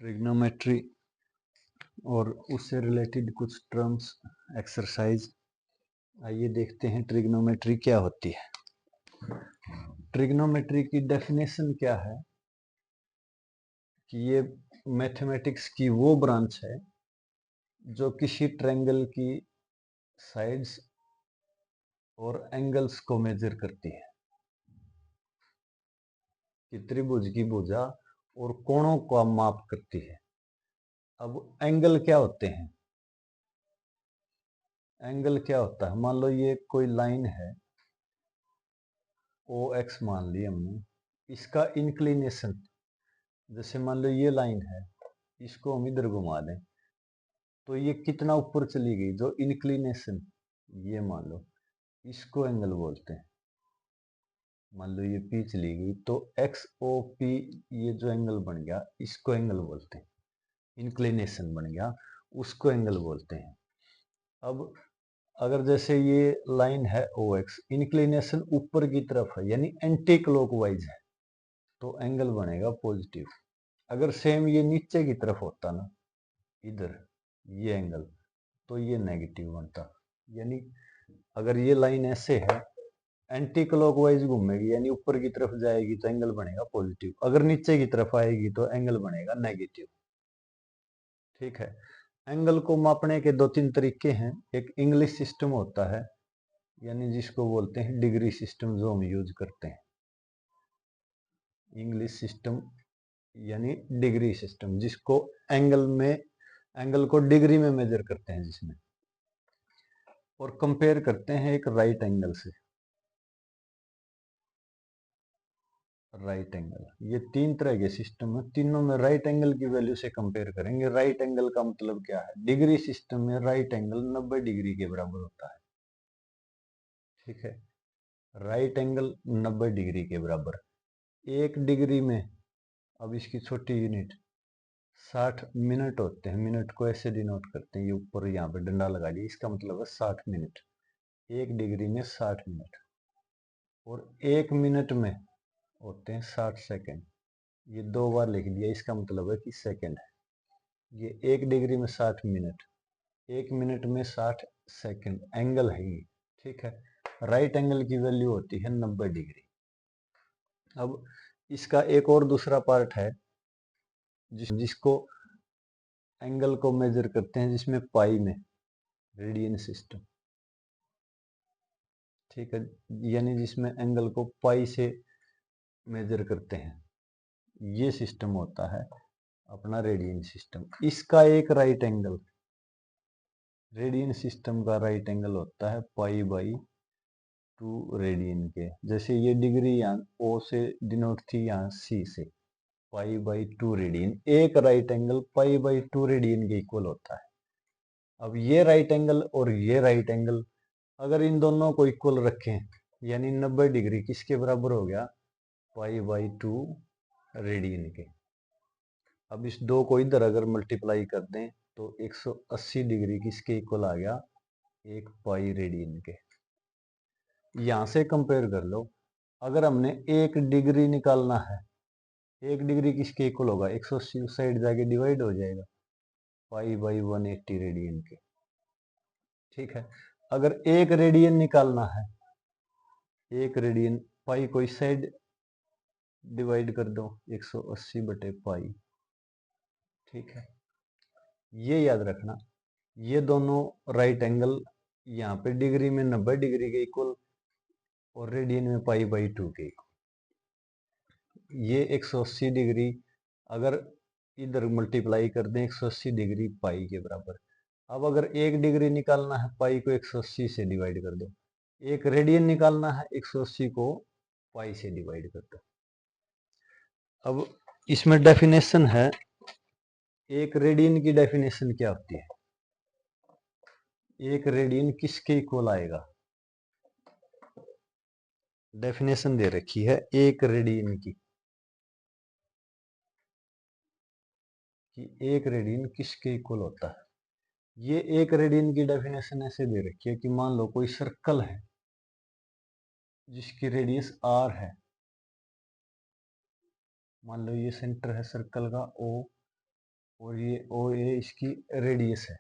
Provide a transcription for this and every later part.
Trigonometry और उससे related कुछ टर्म्स एक्सरसाइज। आइए देखते हैं ट्रिग्नोमेट्री क्या होती है। ट्रिग्नोमेट्री की डेफिनेशन क्या है कि ये मैथमेटिक्स की वो ब्रांच है जो किसी ट्रायंगल की साइड्स और एंगल्स को मेजर करती है, कि त्रिभुज की भुजा और कोणों का माप करती है। अब एंगल क्या होते हैं? एंगल क्या होता है? मान लो ये कोई लाइन है ओ एक्स मान ली हमने, इसका इंक्लिनेशन, जैसे मान लो ये लाइन है, इसको हम इधर घुमा दें तो ये कितना ऊपर चली गई, जो इंक्लिनेशन, ये मान लो इसको एंगल बोलते हैं। मान लो ये पी चली गई तो एक्स ओ पी, ये जो एंगल बन गया इसको एंगल बोलते हैं। इंक्लिनेशन बन गया, उसको एंगल बोलते हैं। अब अगर जैसे ये लाइन है ओ एक्स, इंक्लिनेशन ऊपर की तरफ है यानी एंटी क्लॉकवाइज है, तो एंगल बनेगा पॉजिटिव। अगर सेम ये नीचे की तरफ होता ना, इधर ये एंगल, तो ये नेगेटिव बनता। यानी अगर ये लाइन ऐसे है, एंटी क्लॉकवाइज घूमेगी यानी ऊपर की तरफ जाएगी तो एंगल बनेगा पॉजिटिव, अगर नीचे की तरफ आएगी तो एंगल बनेगा नेगेटिव। ठीक है। एंगल को मापने के दो तीन तरीके हैं। एक इंग्लिश सिस्टम होता है, यानी जिसको बोलते हैं डिग्री सिस्टम, जो हम यूज करते हैं। इंग्लिश सिस्टम यानी डिग्री सिस्टम, जिसको एंगल को डिग्री में मेजर करते हैं जिसमें, और कंपेयर करते हैं एक राइट एंगल से। राइट एंगल, ये तीन तरह के सिस्टम है, तीनों में राइट एंगल की वैल्यू से कंपेयर करेंगे। राइट एंगल का मतलब क्या है? डिग्री सिस्टम में राइट एंगल 90 डिग्री के बराबर होता है। ठीक है, राइट एंगल 90 डिग्री के बराबर। एक डिग्री में, अब इसकी छोटी यूनिट 60 मिनट होते हैं। मिनट को ऐसे डिनोट करते हैं, ये ऊपर यहाँ पे डंडा लगा दिया, इसका मतलब है 60 मिनट। एक डिग्री में 60 मिनट, और एक मिनट में होते हैं 60 सेकेंड। ये दो बार लिख दिया, इसका मतलब है कि सेकेंड है। ये एक डिग्री में 60 मिनट, एक मिनट में 60 सेकेंड, एंगल है ये। ठीक है, राइट एंगल की वैल्यू होती है 90 डिग्री। अब इसका एक और दूसरा पार्ट है जिसको एंगल को मेजर करते हैं, जिसमें पाई में, रेडियन सिस्टम। ठीक है, यानी जिसमें एंगल को पाई से मेजर करते हैं, ये सिस्टम होता है अपना रेडियन सिस्टम। इसका एक राइट एंगल, रेडियन सिस्टम का राइट एंगल होता है पाई बाई 2 रेडियन के। जैसे ये डिग्री यहाँ ओ से डिनोट थी, यहाँ सी से, पाई बाई 2 रेडियन। एक right angle pi by 2 radian के इक्वल होता है। अब ये राइट एंगल और ये राइट एंगल, अगर इन दोनों को इक्वल रखें, यानी 90 डिग्री किसके बराबर हो गया? पाई बाई 2 रेडियन के। अब इस दो को इधर अगर मल्टीप्लाई कर दें तो 180 डिग्री किसके इक्वल आ गया? एक पाई रेडियन के। यहां से कंपेयर कर लो, अगर हमने एक डिग्री निकालना है, एक डिग्री किसके इक्वल होगा? 180 उस साइड जाके डिवाइड हो जाएगा, पाई बाई 180 रेडियन के। ठीक है, अगर एक रेडियन निकालना है, एक रेडियन, पाई को इस साइड डिवाइड कर दो 180 बटे पाई। ठीक है, ये याद रखना, ये दोनों राइट एंगल यहाँ पे डिग्री में 90 डिग्री के इक्वल और रेडियन में पाई बाई 2 के इक्वल। ये 180 डिग्री अगर इधर मल्टीप्लाई कर दें 180 डिग्री पाई के बराबर। अब अगर एक डिग्री निकालना है, पाई को 180 से डिवाइड कर दो। एक रेडियन निकालना है, 180 को पाई से डिवाइड कर दो। अब इसमें डेफिनेशन है, एक रेडियन की डेफिनेशन क्या होती है? एक रेडियन किसके इक्वल आएगा? डेफिनेशन दे रखी है एक रेडियन की, कि एक रेडियन किसके इक्वल होता है। ये एक रेडियन की डेफिनेशन ऐसे दे रखी है कि मान लो कोई सर्कल है जिसकी रेडियस r है। मान लो ये सेंटर है सर्कल का O, ये इसकी रेडियस है।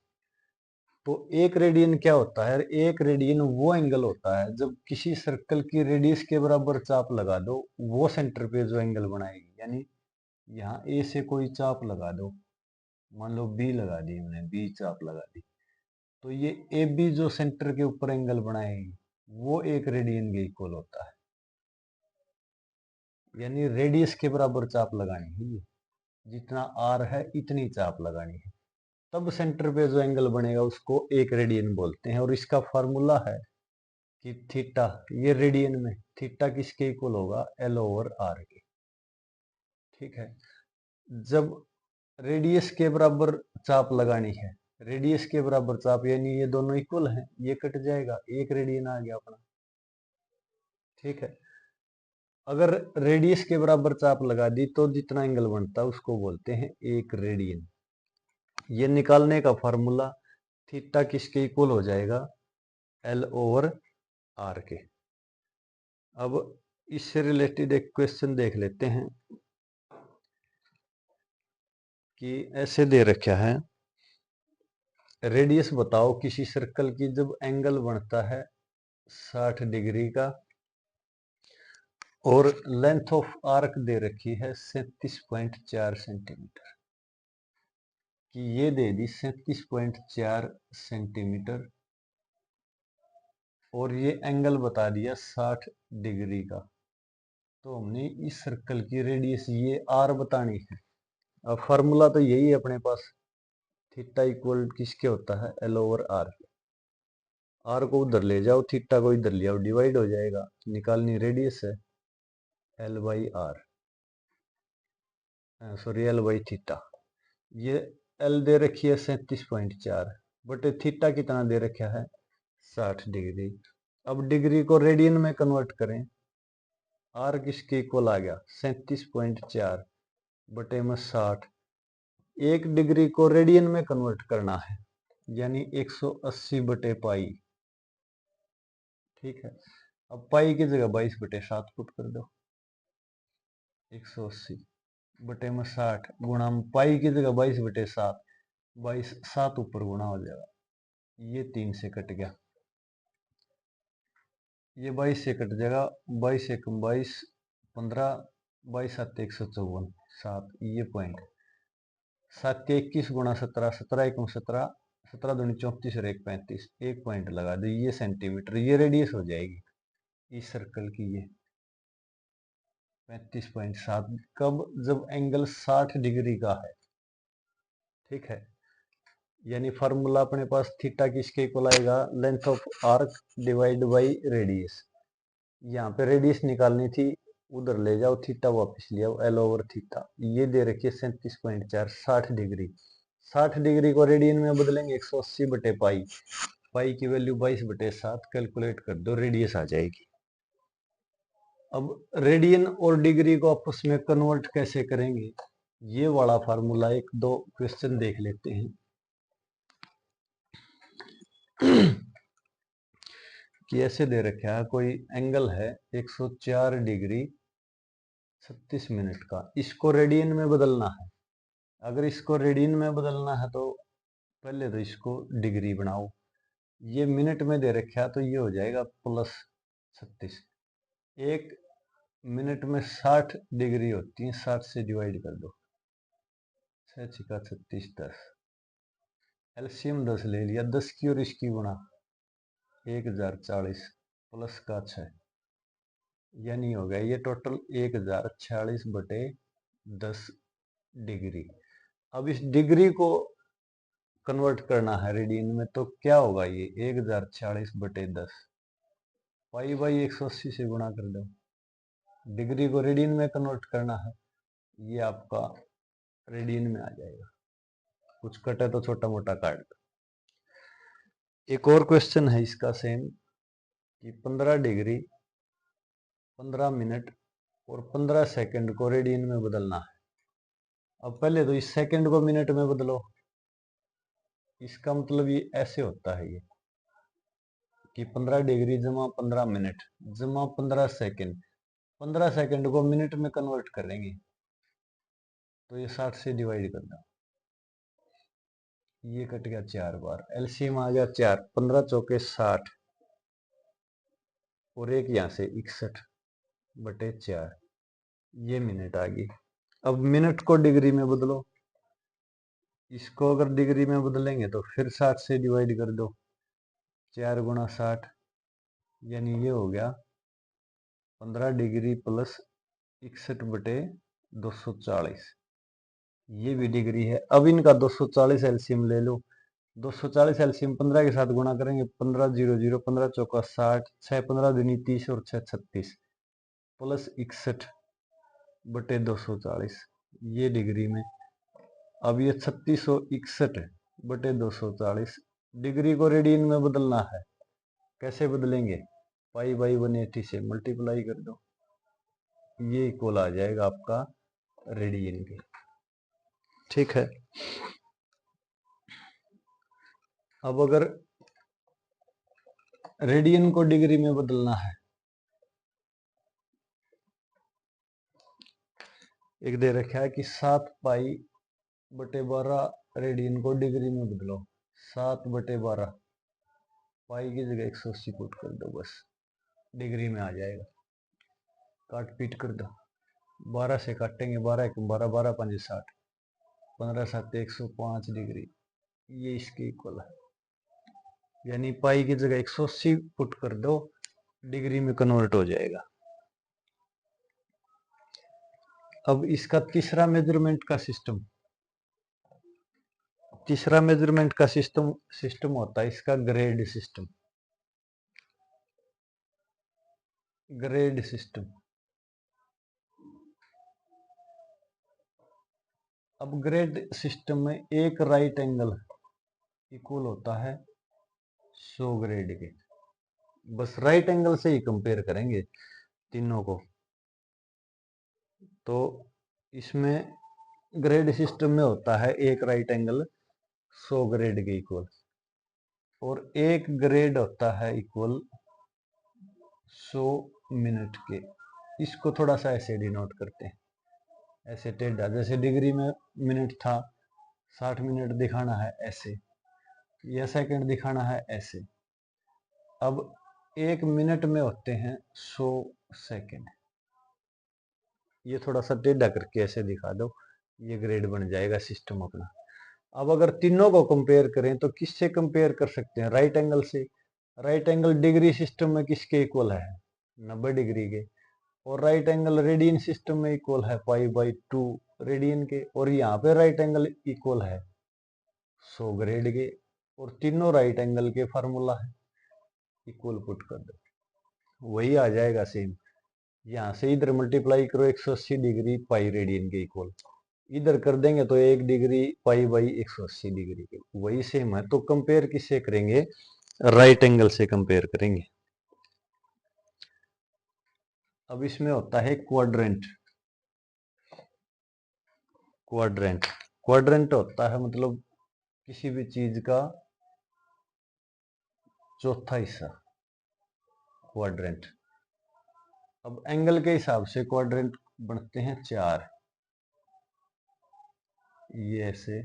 तो एक रेडियन क्या होता है? एक रेडियन वो एंगल होता है जब किसी सर्कल की रेडियस के बराबर चाप लगा दो, वो सेंटर पे जो एंगल बनाएगी। यानी यहाँ ए से कोई चाप लगा दो, मान लो बी लगा दी हमने, बी चाप लगा दी, तो ये ए बी जो सेंटर के ऊपर एंगल बनाएगी वो एक रेडियन के इक्वल होता है। यानी रेडियस के बराबर चाप लगानी है, ये जितना आर है इतनी चाप लगानी है, तब सेंटर पे जो एंगल बनेगा उसको एक रेडियन बोलते हैं। और इसका फॉर्मूला है कि थीटा, ये रेडियन में थीटा किसके इक्वल होगा? एल ओवर आर के। ठीक है, जब रेडियस के बराबर चाप लगानी है, रेडियस के बराबर चाप यानी ये दोनों इक्वल हैं, ये कट जाएगा, एक रेडियन आ गया अपना। ठीक है, अगर रेडियस के बराबर चाप लगा दी तो जितना एंगल बनता है उसको बोलते हैं एक रेडियन। ये निकालने का फॉर्मूला थीटा किसके इक्वल हो जाएगा? एल ओवर आर के। अब इससे रिलेटेड एक क्वेश्चन देख लेते हैं कि ऐसे दे रखा है, रेडियस बताओ किसी सर्कल की जब एंगल बनता है 60 डिग्री का, और लेंथ ऑफ आर्क दे रखी है 37.4 सेंटीमीटर, कि ये दे दी 37.4 सेंटीमीटर, और ये एंगल बता दिया 60 डिग्री का। तो हमने इस सर्कल की रेडियस ये आर बतानी है। अब फार्मूला तो यही है अपने पास, थीटा इक्वल किसके होता है? L over are. आर को उधर ले जाओ, थीटा को इधर ले आओ, डिवाइड हो जाएगा। निकालनी रेडियस है L by R, sorry L by theta. ये एल दे रखी है 37.4, बटे थीटा कितना दे रखा है? 60 डिग्री। अब डिग्री को रेडियन में कन्वर्ट करें, आर किसके इक्वल आ गया? 37.4 बटे में 60। एक डिग्री को रेडियन में कन्वर्ट करना है, यानी 180 बटे पाई। ठीक है, अब पाई की जगह 22 बटे 7 पुट कर दो, 180 बटे में 60 गुणा पाई की जगह 22 बटे 7, 22 7 ऊपर गुणा हो जाएगा, ये 3 से कट गया, ये 22 से कट जाएगा, 22 एक 22 15, 22 7 154 7, ये पॉइंट 7 के 21 गुणा 17, 17 एक 17, 17 दूनी 34 और 1 35, एक पॉइंट लगा दो, ये सेंटीमीटर, ये रेडियस हो जाएगी इस सर्कल की, ये 35.7। कब? जब एंगल 60 डिग्री का है। ठीक है, यानी फार्मूला अपने पास थीटा किसके इक्वल आएगा? Length of arc divide by radius. यहाँ पे रेडियस निकालनी थी, उधर ले जाओ, थीटा वापस ले आओ, एल ओवर थीटा। ये दे रखिए 37.4, 60 डिग्री। 60 डिग्री को रेडियन में बदलेंगे 180 बटे पाई, पाई की वैल्यू 22 बटे 7, कैलकुलेट कर दो, रेडियस आ जाएगी। अब रेडियन और डिग्री को आपस में कन्वर्ट कैसे करेंगे, ये वाला फार्मूला एक दो क्वेश्चन देख लेते हैं। कि ऐसे दे रखा है, कोई एंगल है 104 डिग्री 36 मिनट का, इसको रेडियन में बदलना है। अगर इसको रेडियन में बदलना है तो पहले तो इसको डिग्री बनाओ, ये मिनट में दे रखा है तो ये हो जाएगा प्लस 36। एक मिनट में 60 डिग्री होती है, 60 से डिवाइड कर दो, 6 छिका 36 10, एलसीएम 10 ले लिया, 10 की और इसकी गुणा 1040 प्लस का 6, यानी हो गया ये टोटल 1046 बटे 10 डिग्री। अब इस डिग्री को कन्वर्ट करना है रेडियन में, तो क्या होगा? ये 1046 बटे 10, पाई बाई 180 से गुणा कर दो। डिग्री को रेडियन में कन्वर्ट करना है, ये आपका रेडियन में आ जाएगा। कुछ कटे तो छोटा मोटा काट दो। एक और क्वेश्चन है इसका सेम, कि 15 डिग्री 15 मिनट और 15 सेकंड को रेडियन में बदलना है। अब पहले तो इस सेकंड को मिनट में बदलो, इसका मतलब ये ऐसे होता है, ये कि 15 डिग्री जमा 15 मिनट जमा 15 सेकंड, 15 सेकंड को मिनट में कन्वर्ट करेंगे तो ये 60 से डिवाइड कर दो, ये कट गया 4 बार, एलसीएम आ गया 4, 15 चौके 60 और एक यहाँ से 61/4, ये मिनट आ गई। अब मिनट को डिग्री में बदलो, इसको अगर डिग्री में बदलेंगे तो फिर 60 से डिवाइड कर दो, 4 गुणा 60, यानी ये हो गया 15 डिग्री प्लस 61/240, ये भी डिग्री है। अब इनका 240 एलसीएम ले लो, 240 एलसीएम 15 के साथ गुणा करेंगे, 15 0 0, 15 चौका 60, 6 15 दूनी 30 और 6 36 प्लस 61/240, ये डिग्री में। अब ये 3661/240 डिग्री को रेडियन में बदलना है। कैसे बदलेंगे? पाई बाई 180 से मल्टीप्लाई कर दो, ये इक्वल आ जाएगा आपका रेडियन के। ठीक है। अब अगर रेडियन को डिग्री में बदलना है, एक दे रखा है कि 7π/12 रेडियन को डिग्री में बदलो, 7/12 पाई की जगह 180 पुट कर दो, बस डिग्री में आ जाएगा। काट पीट कर दो, 12 से काटेंगे, 12 1 12, 12 5 60, 15 7 105 डिग्री, ये इसके इक्वल है। यानी पाई की जगह 180 पुट कर दो, डिग्री में कन्वर्ट हो जाएगा। अब इसका तीसरा मेजरमेंट का सिस्टम, होता है इसका ग्रेड सिस्टम। अब ग्रेड सिस्टम में एक राइट एंगल इक्वल होता है 100 ग्रेड के। बस राइट एंगल से ही कंपेयर करेंगे तीनों को। तो इसमें ग्रेड सिस्टम में होता है एक राइट एंगल 100 ग्रेड के इक्वल, और एक ग्रेड होता है इक्वल 100 मिनट के। इसको थोड़ा सा ऐसे डिनोट करते हैं, ऐसे टेढ़ा, जैसे डिग्री में मिनट था, 60 मिनट दिखाना है ऐसे, या सेकंड दिखाना है ऐसे। अब एक मिनट में होते हैं 100 सेकंड, ये थोड़ा सा टेढ़ा करके ऐसे दिखा दो, ये ग्रेड बन जाएगा सिस्टम अपना। अब अगर तीनों को कंपेयर करें तो किससे कंपेयर कर सकते हैं? राइट एंगल से। राइट एंगल डिग्री सिस्टम में किसके इक्वल है? 90 डिग्री के। और राइट एंगल रेडियन सिस्टम में इक्वल है π/2 रेडियन के। और यहाँ पे राइट एंगल इक्वल है 100 ग्रेड के, और तीनों राइट एंगल के फार्मूला है, इक्वल पुट कर दो, वही आ जाएगा सेम। यहाँ से इधर मल्टीप्लाई करो 180 डिग्री पाई रेडियन के इक्वल, इधर कर देंगे तो 1 डिग्री π/180 डिग्री के, वही सेम है। तो कंपेयर किससे करेंगे? राइट एंगल से कंपेयर करेंगे। अब इसमें होता है क्वाड्रेंट। क्वाड्रेंट होता है मतलब किसी भी चीज का चौथा हिस्सा, क्वाड्रेंट। अब एंगल के हिसाब से क्वाड्रेंट बनते हैं 4, ये ऐसे,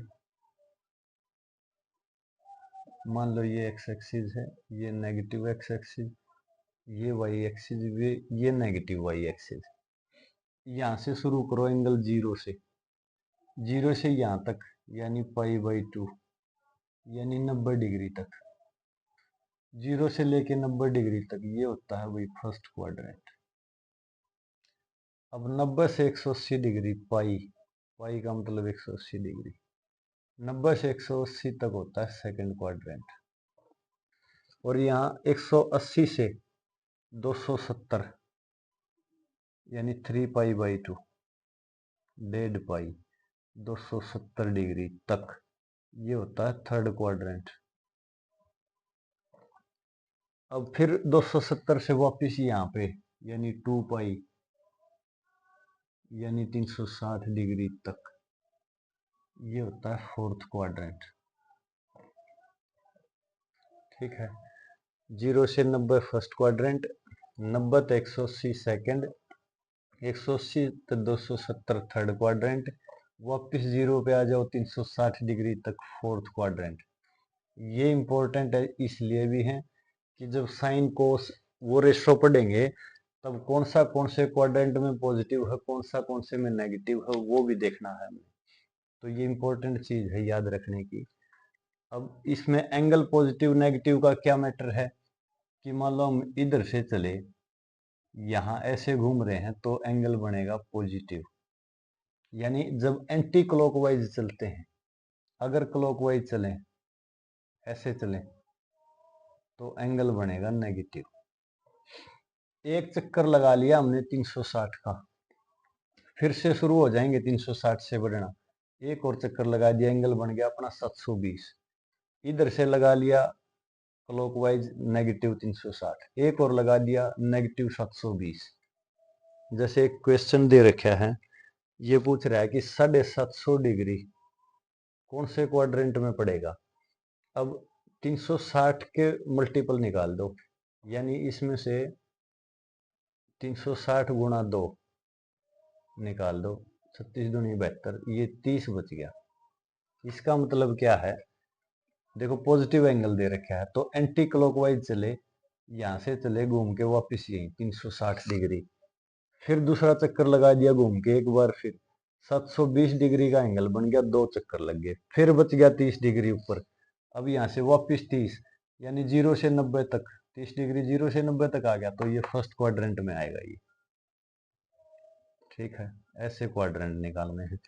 मान लो ये एक्स एक्सिस है, ये नेगेटिव एक्स एक्सिस, ये वाई एक्सिस, ये नेगेटिव वाई एक्सिस। यहाँ से शुरू करो एंगल 0 से, 0 से यहाँ तक, यानी π/2, यानी 90 डिग्री तक। 0 से लेके 90 डिग्री तक ये होता है वही फर्स्ट क्वाड्रेंट। अब 90 से 180 डिग्री, पाई का मतलब 180 डिग्री, 90 से 180 तक होता है सेकंड क्वाड्रेंट। और यहाँ 180 से 270, यानी 3π/2, 1.5 270 डिग्री तक, ये होता है थर्ड क्वाड्रेंट। अब फिर 270 से वापिस यहाँ पे, यानी 2π, यानी 360 डिग्री तक, ये होता है फोर्थ क्वाड्रेंट। ठीक है। 0 से 90 फर्स्ट क्वाड्रेंट, 90 से 180 सेकंड, 180 से 270 थर्ड क्वाड्रेंट, वापस 0 पे आ जाओ 360 डिग्री तक फोर्थ क्वाड्रेंट। ये इंपॉर्टेंट है इसलिए भी है कि जब साइन कोस वो रेशो पढ़ेंगे तब कौन से क्वाड्रेंट में पॉजिटिव है, कौन से में नेगेटिव है, वो भी देखना है हमें। तो ये इंपॉर्टेंट चीज है याद रखने की। अब इसमें एंगल पॉजिटिव नेगेटिव का क्या मैटर है कि मान लो हम इधर से चले, यहाँ ऐसे घूम रहे हैं तो एंगल बनेगा पॉजिटिव। यानी जब एंटी क्लॉकवाइज चलते हैं, अगर क्लॉकवाइज चलें, ऐसे चलें, तो एंगल बनेगा नेगेटिव। एक चक्कर लगा लिया हमने 360 का, फिर से शुरू हो जाएंगे 360 से बढ़ना। एक और चक्कर लगा दिया, एंगल बन गया अपना 720। इधर से लगा लिया क्लॉकवाइज नेगेटिव 360, एक और लगा दिया नेगेटिव 720। जैसे एक क्वेश्चन दे रखा है, ये पूछ रहा है कि 750 डिग्री कौन से क्वाड्रेंट में पड़ेगा। अब 360 के मल्टीपल निकाल दो, यानी इसमें से 360 गुणा 2 निकाल दो, 36 दूनी 72, ये 30 बच गया। इसका मतलब क्या है, देखो पॉजिटिव एंगल दे रखा है तो एंटी क्लॉकवाइज चले, यहां से चले घूम के वापस यही 360 डिग्री, फिर दूसरा चक्कर लगा दिया घूम के एक बार, फिर 720 डिग्री का एंगल बन गया, 2 चक्कर लग गए, फिर बच गया 30 डिग्री ऊपर। अब यहाँ से वापस 30, यानी 0 से 90 तक, 30 डिग्री 0 से 90 तक आ गया, तो ये फर्स्ट क्वाड्रेंट में आएगा ये। ठीक है, ऐसे क्वाड्रेंट निकालने हैं।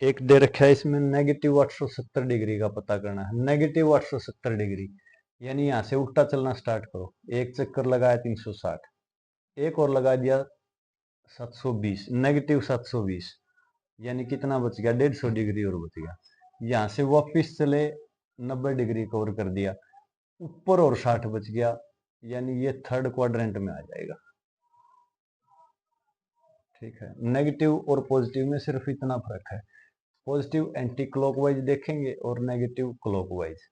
एक दे रखा है इसमें नेगेटिव 870 डिग्री का पता करना है। नेगेटिव 870 डिग्री यानी यहाँ से उल्टा चलना स्टार्ट करो, एक चक्कर लगाया 360, एक और लगा दिया 720, नेगेटिव 720, यानी कितना बच गया, 150 डिग्री और बच गया। यहाँ से वापिस चले 90 डिग्री कवर कर दिया, ऊपर और 60 बच गया, यानी ये थर्ड क्वाड्रेंट में आ जाएगा। ठीक है, नेगेटिव और पॉजिटिव में सिर्फ इतना फर्क है, पॉजिटिव एंटी क्लॉकवाइज देखेंगे और नेगेटिव क्लॉकवाइज।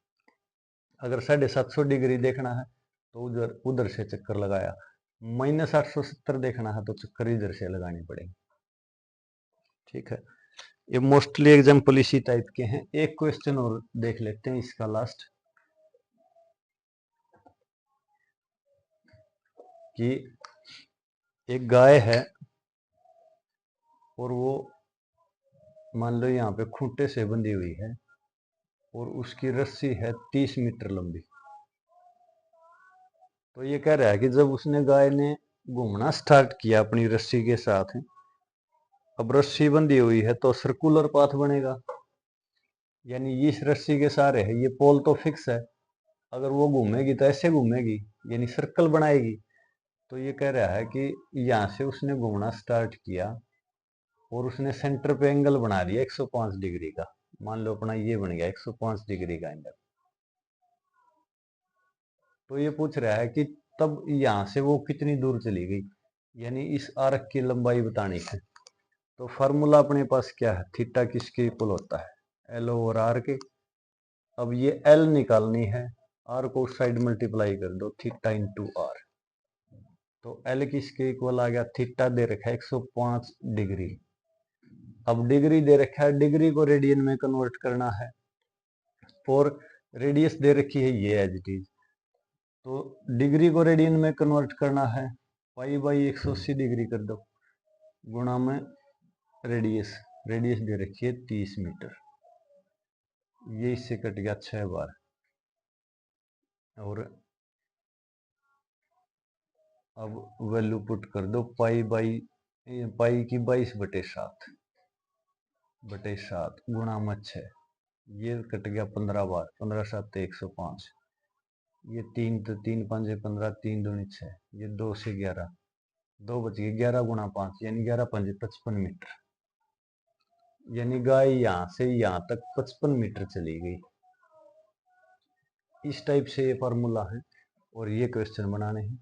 अगर 750 डिग्री देखना है तो उधर उधर से चक्कर लगाया, -870 देखना है तो चक्कर इधर से लगानी पड़ेगी। ठीक है, ये मोस्टली एग्जाम्पल इसी टाइप के हैं। एक क्वेश्चन और देख लेते हैं इसका लास्ट, कि एक गाय है और वो मान लो यहाँ पे खूंटे से बंधी हुई है और उसकी रस्सी है 30 मीटर लंबी। तो ये कह रहा है कि जब उसने गाय ने घूमना स्टार्ट किया अपनी रस्सी के साथ, अब रस्सी बंधी हुई है तो सर्कुलर पाथ बनेगा, यानी इस रस्सी के सहारे है, ये पोल तो फिक्स है, अगर वो घूमेगी तो ऐसे घूमेगी, यानी सर्कल बनाएगी। तो ये कह रहा है कि यहाँ से उसने घूमना स्टार्ट किया और उसने सेंटर पे एंगल बना दिया 105 डिग्री का। मान लो अपना ये बन गया 105 डिग्री का एंगल। तो ये पूछ रहा है कि तब यहाँ से वो कितनी दूर चली गई, यानी इस आर्क की लंबाई बतानी है। तो फार्मूला अपने पास क्या है, थीटा किसके इक्वल होता है, एल ओवर आर के। अब ये एल निकालनी है, आर को उस साइड मल्टीप्लाई कर दो, थीटा इंटू आर। तो एल किसके इक्वल आ गया, थीटा दे रखा है 105 डिग्री। अब डिग्री दे रखा है, डिग्री को रेडियन में कन्वर्ट करना है, और रेडियस दे रखी है ये एज इट इज। तो डिग्री को रेडियन में कन्वर्ट करना है, पाई बाई 180 डिग्री कर दो, गुणा में रेडियस, रेडियस दे रखी है 30 मीटर, ये इससे कट गया 6 बार, और अब वैल्यू पुट कर दो, पाई की 22/7 गुणा में 6, ये कट गया 15 बार, 15 7 105, ये 3 तो 3 5 15, 3 दूनी 6, ये 2 से 11, 2 बच गए, 11 गुणा 5 यानी 11 5 55 मीटर, यानी गाय यहाँ से यहाँ तक 55 मीटर चली गई। इस टाइप से ये फार्मूला है और ये क्वेश्चन बनाने हैं।